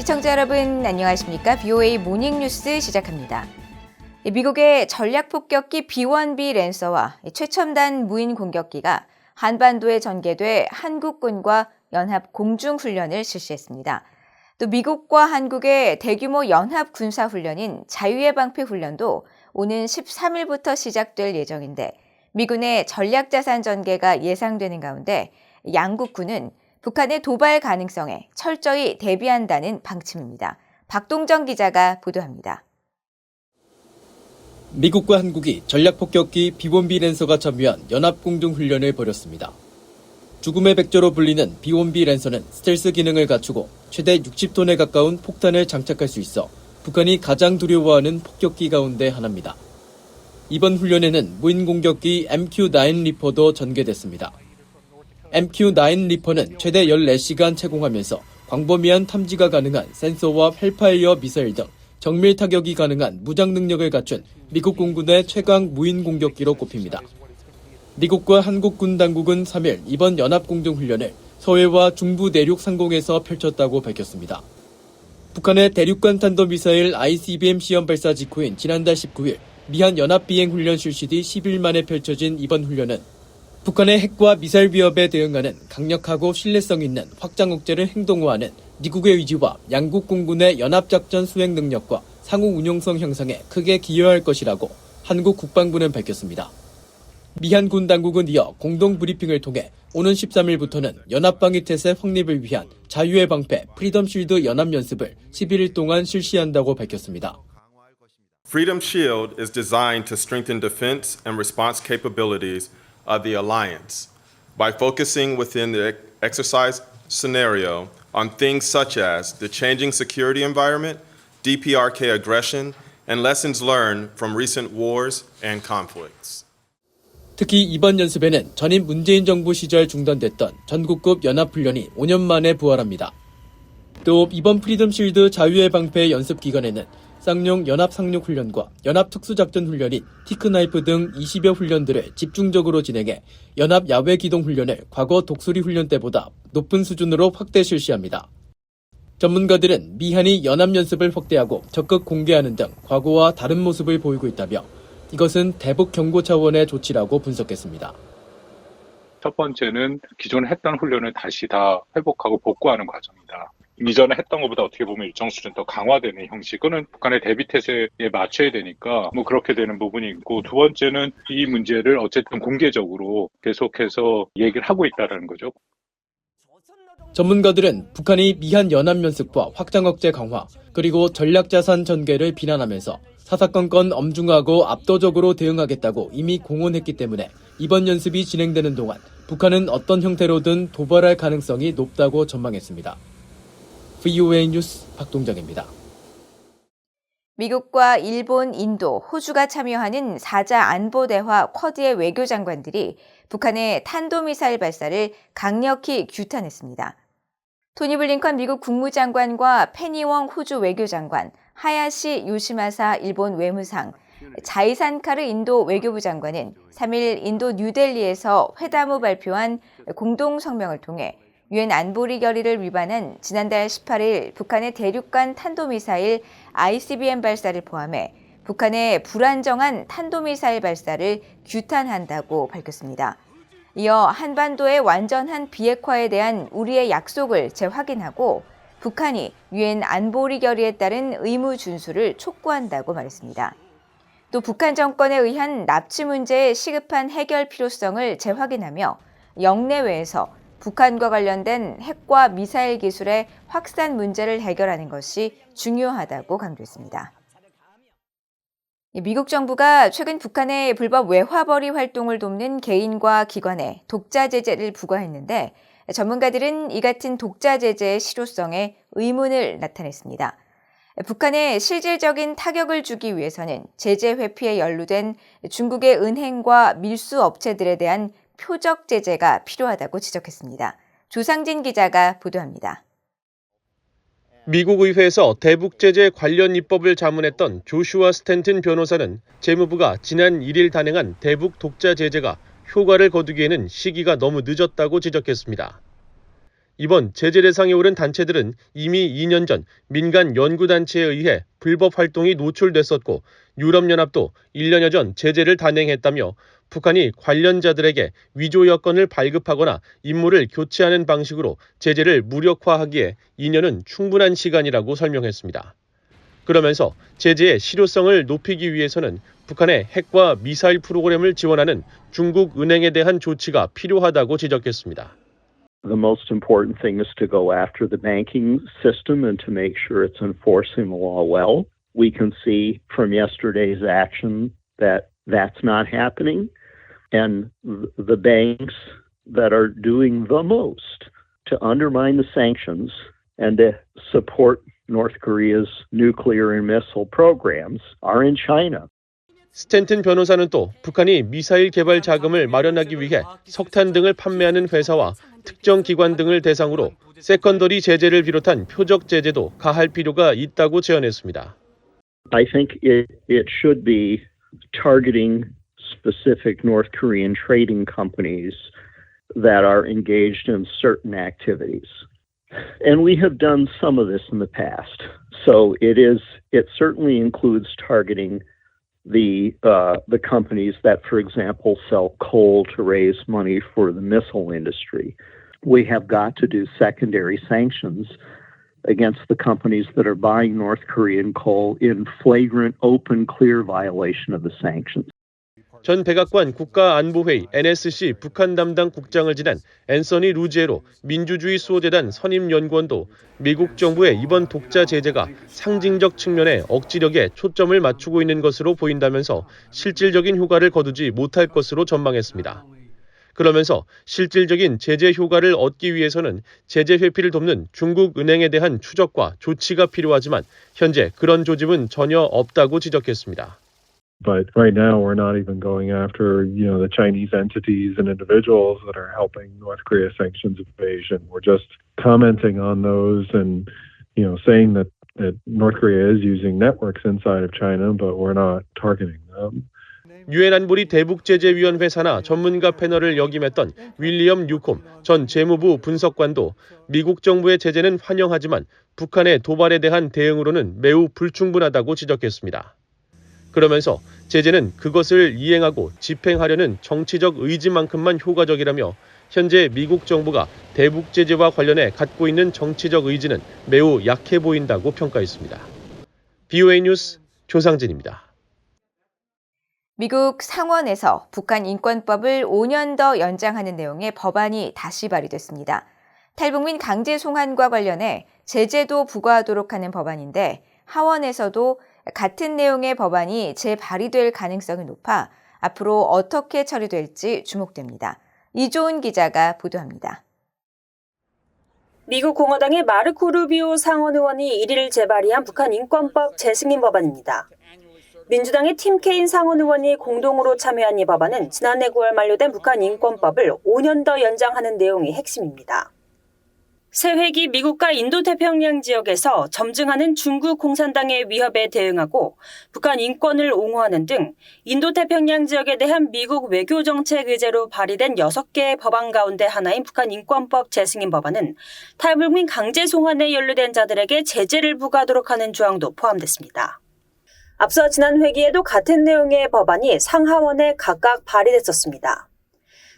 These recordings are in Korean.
시청자 여러분 안녕하십니까? BOA 모닝뉴스 시작합니다. 미국의 전략폭격기 B-1B 랜서와 최첨단 무인 공격기가 한반도에 전개돼 한국군과 연합 공중훈련을 실시했습니다. 또 미국과 한국의 대규모 연합 군사훈련인 자유의 방패 훈련도 오는 13일부터 시작될 예정인데 미군의 전략자산 전개가 예상되는 가운데 양국군은 북한의 도발 가능성에 철저히 대비한다는 방침입니다. 박동정 기자가 보도합니다. 미국과 한국이 전략폭격기 B-1B 랜서가 참여한 연합공중훈련을 벌였습니다. 죽음의 백조로 불리는 B-1B 랜서는 스텔스 기능을 갖추고 최대 60톤에 가까운 폭탄을 장착할 수 있어 북한이 가장 두려워하는 폭격기 가운데 하나입니다. 이번 훈련에는 무인 공격기 MQ-9 리퍼도 전개됐습니다. MQ-9 리퍼는 최대 14시간 채공하면서 광범위한 탐지가 가능한 센서와 헬파이어 미사일 등 정밀 타격이 가능한 무장 능력을 갖춘 미국 공군의 최강 무인 공격기로 꼽힙니다. 미국과 한국 군 당국은 3일 이번 연합공중훈련을 서해와 중부 내륙 상공에서 펼쳤다고 밝혔습니다. 북한의 대륙간 탄도미사일 ICBM 시험 발사 직후인 지난달 19일 미한 연합비행훈련 실시 뒤 10일 만에 펼쳐진 이번 훈련은 북한의 핵과 미사일 위협에 대응하는 강력하고 신뢰성 있는 확장 억제를 행동화하는 미국의 의지와 양국 공군의 연합작전 수행 능력과 상호 운용성 향상에 크게 기여할 것이라고 한국 국방부는 밝혔습니다. 미한 군 당국은 이어 공동 브리핑을 통해 오는 13일부터는 연합방위태세 확립을 위한 자유의 방패 프리덤 쉴드 연합연습을 11일 동안 실시한다고 밝혔습니다. Freedom Shield is designed to strengthen defense and response capabilities of the alliance by focusing within the exercise scenario on things such as the changing security environment, DPRK aggression, and lessons learned from recent wars and conflicts. 특히 이번 연습에는 전임 문재인 정부 시절 중단됐던 전국급 연합훈련이 5년 만에 부활합니다. 또 이번 프리덤 쉴드 자유의 방패 연습 기간에는 쌍용 연합 상륙훈련과 연합 특수작전훈련인 티크나이프 등 20여 훈련들을 집중적으로 진행해 연합 야외 기동 훈련을 과거 독수리 훈련 때보다 높은 수준으로 확대 실시합니다. 전문가들은 미한이 연합연습을 확대하고 적극 공개하는 등 과거와 다른 모습을 보이고 있다며 이것은 대북 경고 차원의 조치라고 분석했습니다. 첫 번째는 기존에 했던 훈련을 다시 다 회복하고 복구하는 과정이다. 이전에 했던 것보다 어떻게 보면 일정 수준 더 강화되는 형식. 그거는 북한의 대비태세에 맞춰야 되니까 그렇게 되는 부분이 있고, 두 번째는 이 문제를 어쨌든 공개적으로 계속해서 얘기를 하고 있다는 거죠. 전문가들은 북한이 미한 연합연습과 확장 억제 강화, 그리고 전략자산 전개를 비난하면서 사사건건 엄중하고 압도적으로 대응하겠다고 이미 공언했기 때문에 이번 연습이 진행되는 동안 북한은 어떤 형태로든 도발할 가능성이 높다고 전망했습니다. BOA 뉴스 박동정입니다. 미국과 일본, 인도, 호주가 참여하는 4자 안보대화 쿼드의 외교장관들이 북한의 탄도미사일 발사를 강력히 규탄했습니다. 토니 블링컨 미국 국무장관과 페니웡 호주 외교장관, 하야시 요시마사 일본 외무상, 자이산카르 인도 외교부 장관은 3일 인도 뉴델리에서 회담 후 발표한 공동 성명을 통해 유엔 안보리 결의를 위반한 지난달 18일 북한의 대륙간 탄도미사일 ICBM 발사를 포함해 북한의 불안정한 탄도미사일 발사를 규탄한다고 밝혔습니다. 이어 한반도의 완전한 비핵화에 대한 우리의 약속을 재확인하고 북한이 유엔 안보리 결의에 따른 의무 준수를 촉구한다고 말했습니다. 또 북한 정권에 의한 납치 문제의 시급한 해결 필요성을 재확인하며 영내외에서 북한과 관련된 핵과 미사일 기술의 확산 문제를 해결하는 것이 중요하다고 강조했습니다. 미국 정부가 최근 북한의 불법 외화벌이 활동을 돕는 개인과 기관에 독자 제재를 부과했는데 전문가들은 이 같은 독자 제재의 실효성에 의문을 나타냈습니다. 북한에 실질적인 타격을 주기 위해서는 제재 회피에 연루된 중국의 은행과 밀수 업체들에 대한 표적 제재가 필요하다고 지적했습니다. 조상진 기자가 보도합니다. 미국 의회에서 대북 제재 관련 입법을 자문했던 조슈아 스탠튼 변호사는 재무부가 지난 1일 단행한 대북 독자 제재가 효과를 거두기에는 시기가 너무 늦었다고 지적했습니다. 이번 제재 대상에 오른 단체들은 이미 2년 전 민간 연구단체에 의해 불법 활동이 노출됐었고 유럽연합도 1년여 전 제재를 단행했다며 북한이 관련자들에게 위조 여건을 발급하거나 임무를 교체하는 방식으로 제재를 무력화하기에 2년은 충분한 시간이라고 설명했습니다. 그러면서 제재의 실효성을 높이기 위해서는 북한의 핵과 미사일 프로그램을 지원하는 중국 은행에 대한 조치가 필요하다고 지적했습니다. The most important thing is to go after the banking system and to make sure it's enforcing the law well. We can see from yesterday's action that that's not happening. And the banks that are doing the most to undermine the sanctions and to support North Korea's nuclear and missile programs are in China. 스탠튼 변호사는 또 북한이 미사일 개발 자금을 마련하기 위해 석탄 등을 판매하는 회사와 특정 기관 등을 대상으로 세컨더리 제재를 비롯한 표적 제재도 가할 필요가 있다고 제안했습니다. I think it should be targeting specific North Korean trading companies that are engaged in certain activities. And we have done some of this in the past. So it certainly includes targeting the companies that, for example, sell coal to raise money for the missile industry. We have got to do secondary sanctions against the companies that are buying North Korean coal in flagrant, open, clear violation of the sanctions. 전 백악관 국가안보회의 NSC 북한 담당 국장을 지낸 앤서니 루지에로 민주주의 수호재단 선임연구원도 미국 정부의 이번 독자 제재가 상징적 측면의 억지력에 초점을 맞추고 있는 것으로 보인다면서 실질적인 효과를 거두지 못할 것으로 전망했습니다. 그러면서 실질적인 제재 효과를 얻기 위해서는 제재 회피를 돕는 중국 은행에 대한 추적과 조치가 필요하지만 현재 그런 조짐은 전혀 없다고 지적했습니다. But right now, we're not even going after, the Chinese entities and individuals that are helping North Korea sanctions evasion. We're just commenting on those and, saying that North Korea is using networks inside of China, but we're not targeting them. 유엔 안보리 대북제재위원회 산하 전문가 패널을 역임했던 윌리엄 뉴콤 전 재무부 분석관도 미국 정부의 제재는 환영하지만 북한의 도발에 대한 대응으로는 매우 불충분하다고 지적했습니다. 그러면서 제재는 그것을 이행하고 집행하려는 정치적 의지만큼만 효과적이라며 현재 미국 정부가 대북 제재와 관련해 갖고 있는 정치적 의지는 매우 약해 보인다고 평가했습니다. BOA 뉴스 조상진입니다. 미국 상원에서 북한 인권법을 5년 더 연장하는 내용의 법안이 다시 발의됐습니다. 탈북민 강제 송환과 관련해 제재도 부과하도록 하는 법안인데 하원에서도 같은 내용의 법안이 재발의될 가능성이 높아 앞으로 어떻게 처리될지 주목됩니다. 이조은 기자가 보도합니다. 미국 공화당의 마르코 루비오 상원 의원이 1일 재발의한 북한 인권법 재승인 법안입니다. 민주당의 팀 케인 상원 의원이 공동으로 참여한 이 법안은 지난해 9월 만료된 북한 인권법을 5년 더 연장하는 내용이 핵심입니다. 새 회기 미국과 인도태평양 지역에서 점증하는 중국 공산당의 위협에 대응하고 북한 인권을 옹호하는 등 인도태평양 지역에 대한 미국 외교정책 의제로 발의된 6개의 법안 가운데 하나인 북한 인권법 재승인 법안은 탈북민 강제 송환에 연루된 자들에게 제재를 부과하도록 하는 조항도 포함됐습니다. 앞서 지난 회기에도 같은 내용의 법안이 상하원에 각각 발의됐었습니다.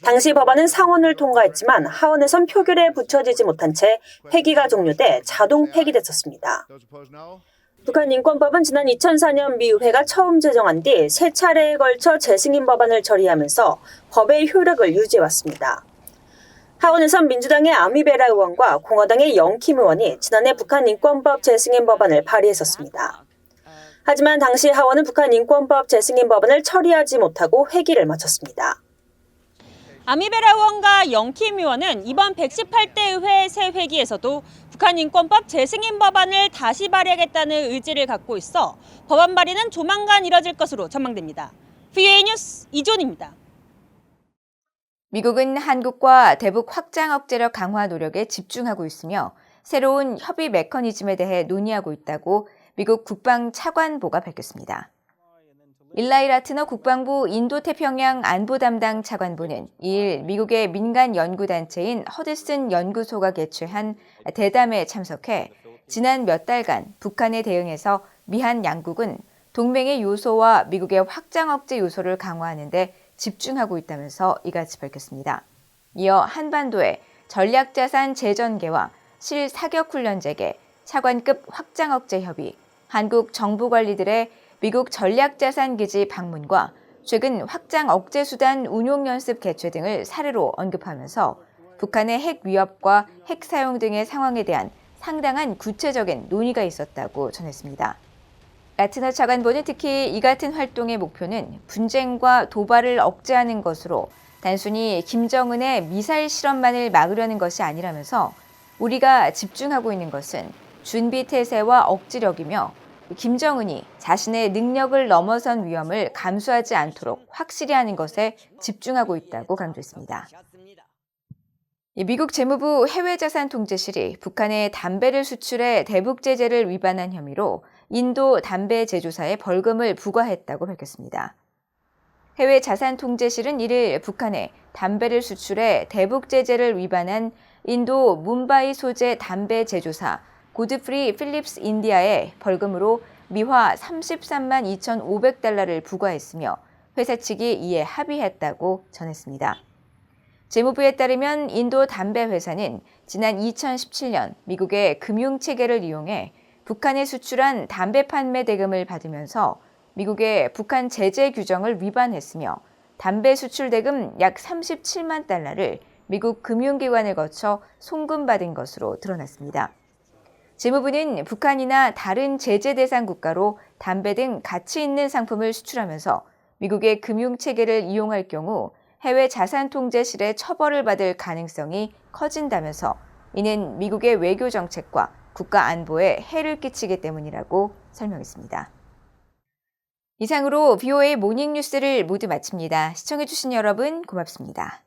당시 법안은 상원을 통과했지만 하원에선 표결에 붙여지지 못한 채 회기가 종료돼 자동 폐기됐었습니다. 북한 인권법은 지난 2004년 미 의회가 처음 제정한 뒤 3차례에 걸쳐 재승인 법안을 처리하면서 법의 효력을 유지해왔습니다. 하원에선 민주당의 아미베라 의원과 공화당의 영킴 의원이 지난해 북한 인권법 재승인 법안을 발의했었습니다. 하지만 당시 하원은 북한 인권법 재승인 법안을 처리하지 못하고 회기를 마쳤습니다. 아미베라 의원과 영킴 의원은 이번 118대 의회 새 회기에서도 북한 인권법 재승인 법안을 다시 발의하겠다는 의지를 갖고 있어 법안 발의는 조만간 이뤄질 것으로 전망됩니다. BOA 뉴스 이존입니다. 미국은 한국과 대북 확장 억제력 강화 노력에 집중하고 있으며 새로운 협의 메커니즘에 대해 논의하고 있다고 미국 국방차관보가 밝혔습니다. 일라이 라트너 국방부 인도태평양 안보 담당 차관보는 2일 미국의 민간 연구단체인 허드슨 연구소가 개최한 대담에 참석해 지난 몇 달간 북한에 대응해서 미한 양국은 동맹의 요소와 미국의 확장 억제 요소를 강화하는 데 집중하고 있다면서 이같이 밝혔습니다. 이어 한반도의 전략자산 재전개와 실사격훈련 재개, 차관급 확장 억제 협의, 한국 정부 관리들의 미국 전략자산기지 방문과 최근 확장 억제 수단 운용 연습 개최 등을 사례로 언급하면서 북한의 핵 위협과 핵 사용 등의 상황에 대한 상당한 구체적인 논의가 있었다고 전했습니다. 라트너 차관보는 특히 이 같은 활동의 목표는 분쟁과 도발을 억제하는 것으로 단순히 김정은의 미사일 실험만을 막으려는 것이 아니라면서 우리가 집중하고 있는 것은 준비태세와 억지력이며 김정은이 자신의 능력을 넘어선 위험을 감수하지 않도록 확실히 하는 것에 집중하고 있다고 강조했습니다. 미국 재무부 해외자산통제실이 북한의 담배를 수출해 대북 제재를 위반한 혐의로 인도 담배 제조사에 벌금을 부과했다고 밝혔습니다. 해외자산통제실은 이를 북한에 담배를 수출해 대북 제재를 위반한 인도 뭄바이 소재 담배 제조사 고드프리 필립스 인디아에 벌금으로 미화 33만 2,500달러를 부과했으며 회사 측이 이에 합의했다고 전했습니다. 재무부에 따르면 인도 담배 회사는 지난 2017년 미국의 금융체계를 이용해 북한에 수출한 담배 판매 대금을 받으면서 미국의 북한 제재 규정을 위반했으며 담배 수출 대금 약 37만 달러를 미국 금융기관을 거쳐 송금받은 것으로 드러났습니다. 재무부는 북한이나 다른 제재 대상 국가로 담배 등 가치 있는 상품을 수출하면서 미국의 금융체계를 이용할 경우 해외 자산통제실의 처벌을 받을 가능성이 커진다면서 이는 미국의 외교 정책과 국가 안보에 해를 끼치기 때문이라고 설명했습니다. 이상으로 BOA 모닝뉴스를 모두 마칩니다. 시청해주신 여러분 고맙습니다.